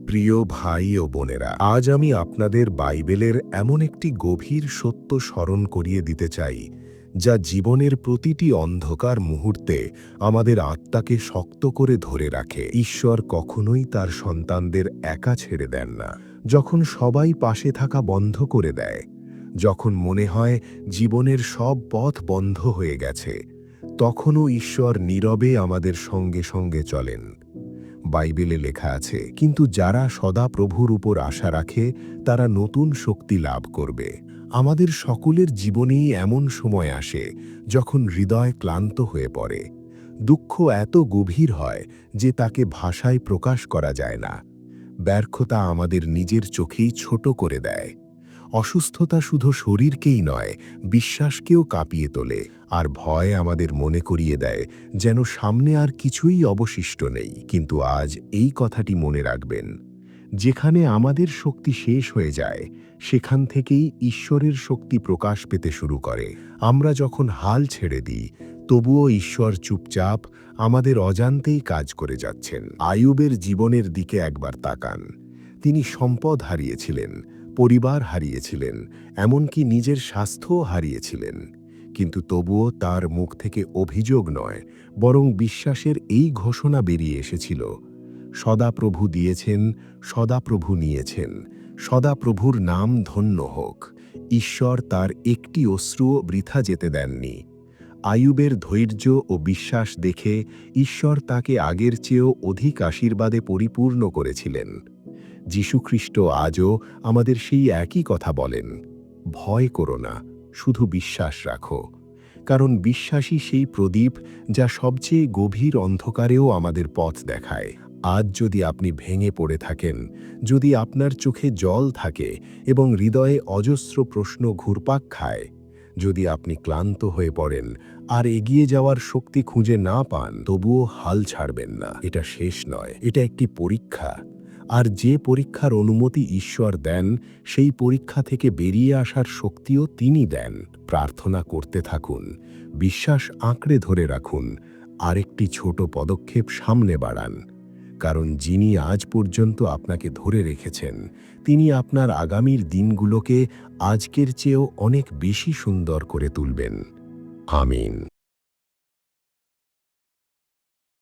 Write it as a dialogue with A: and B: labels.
A: প্রিয় ভাই ও বোনেরা, আজ আমি আপনাদের বাইবেলের এমন একটি গভীর সত্য স্মরণ করিয়ে দিতে চাই, যা জীবনের প্রতিটি অন্ধকার মুহূর্তে আমাদের আত্মাকে শক্ত করে ধরে রাখে। ঈশ্বর কখনোই তার সন্তানদের একা ছেড়ে দেন না। যখন সবাই পাশে থাকা বন্ধ করে দেয়, যখন মনে হয় জীবনের সব পথ বন্ধ হয়ে গেছে, তখনও ঈশ্বর নীরবে আমাদের সঙ্গে সঙ্গে চলেন। বাইবেলে লেখা আছে, কিন্তু যারা সদা প্রভুর উপর আশা রাখে তারা নতুন শক্তি লাভ করবে। আমাদের সকলের জীবনেই এমন সময় আসে যখন হৃদয় ক্লান্ত হয়ে পড়ে। দুঃখ এত গভীর হয় যে তাকে ভাষায় প্রকাশ করা যায় না। ব্যর্থতা আমাদের নিজের চোখেই ছোট করে দেয়। অসুস্থতা শুধু শরীরকেই নয়, বিশ্বাসকেও কাঁপিয়ে তোলে। আর ভয় আমাদের মনে করিয়ে দেয় যেন সামনে আর কিছুই অবশিষ্ট নেই। কিন্তু আজ এই কথাটি মনে রাখবেন, যেখানে আমাদের শক্তি শেষ হয়ে যায়, সেখান থেকেই ঈশ্বরের শক্তি প্রকাশ পেতে শুরু করে। আমরা যখন হাল ছেড়ে দিই, তবুও ঈশ্বর চুপচাপ আমাদের অজান্তেই কাজ করে যাচ্ছেন। আইয়ুবের জীবনের দিকে একবার তাকান। তিনি সম্পদ হারিয়েছিলেন, পরিবার হারিয়েছিলেন, এমনকি নিজের স্বাস্থ্যও হারিয়েছিলেন। কিন্তু তবুও তার মুখ থেকে অভিযোগ নয়, বরং বিশ্বাসের এই ঘোষণা বেরিয়ে এসেছিল, সদাপ্রভু দিয়েছেন, সদাপ্রভু নিয়েছেন, সদাপ্রভুর নাম ধন্য হোক। ঈশ্বর তার একটি অশ্রুও বৃথা যেতে দেননি। আইয়ুবের ধৈর্য ও বিশ্বাস দেখে ঈশ্বর তাকে আগের চেয়েও অধিক আশীর্বাদে পরিপূর্ণ করেছিলেন। যীশুখ্রিস্ট আজও আমাদের সেই একই কথা বলেন, ভয় করো না, শুধু বিশ্বাস রাখো। কারণ বিশ্বাসই সেই প্রদীপ যা সবচেয়ে গভীর অন্ধকারেও আমাদের পথ দেখায়। আজ যদি আপনি ভেঙে পড়ে থাকেন, যদি আপনার চোখে জল থাকে এবং হৃদয়ে অজস্র প্রশ্ন ঘুরপাক খায়, যদি আপনি ক্লান্ত হয়ে পড়েন আর এগিয়ে যাওয়ার শক্তি খুঁজে না পান, তবুও হাল ছাড়বেন না। এটা শেষ নয়, এটা একটি পরীক্ষা। আর যে পরীক্ষার অনুমতি ঈশ্বর দেন, সেই পরীক্ষা থেকে বেরিয়ে আসার শক্তিও তিনি দেন। প্রার্থনা করতে থাকুন, বিশ্বাস আঁকড়ে ধরে রাখুন, আরেকটি ছোট পদক্ষেপ সামনে বাড়ান। কারণ যিনি আজ পর্যন্ত আপনাকে ধরে রেখেছেন, তিনি আপনার আগামীর দিনগুলোকে আজকের চেয়েও অনেক বেশি সুন্দর করে তুলবেন। আমিন।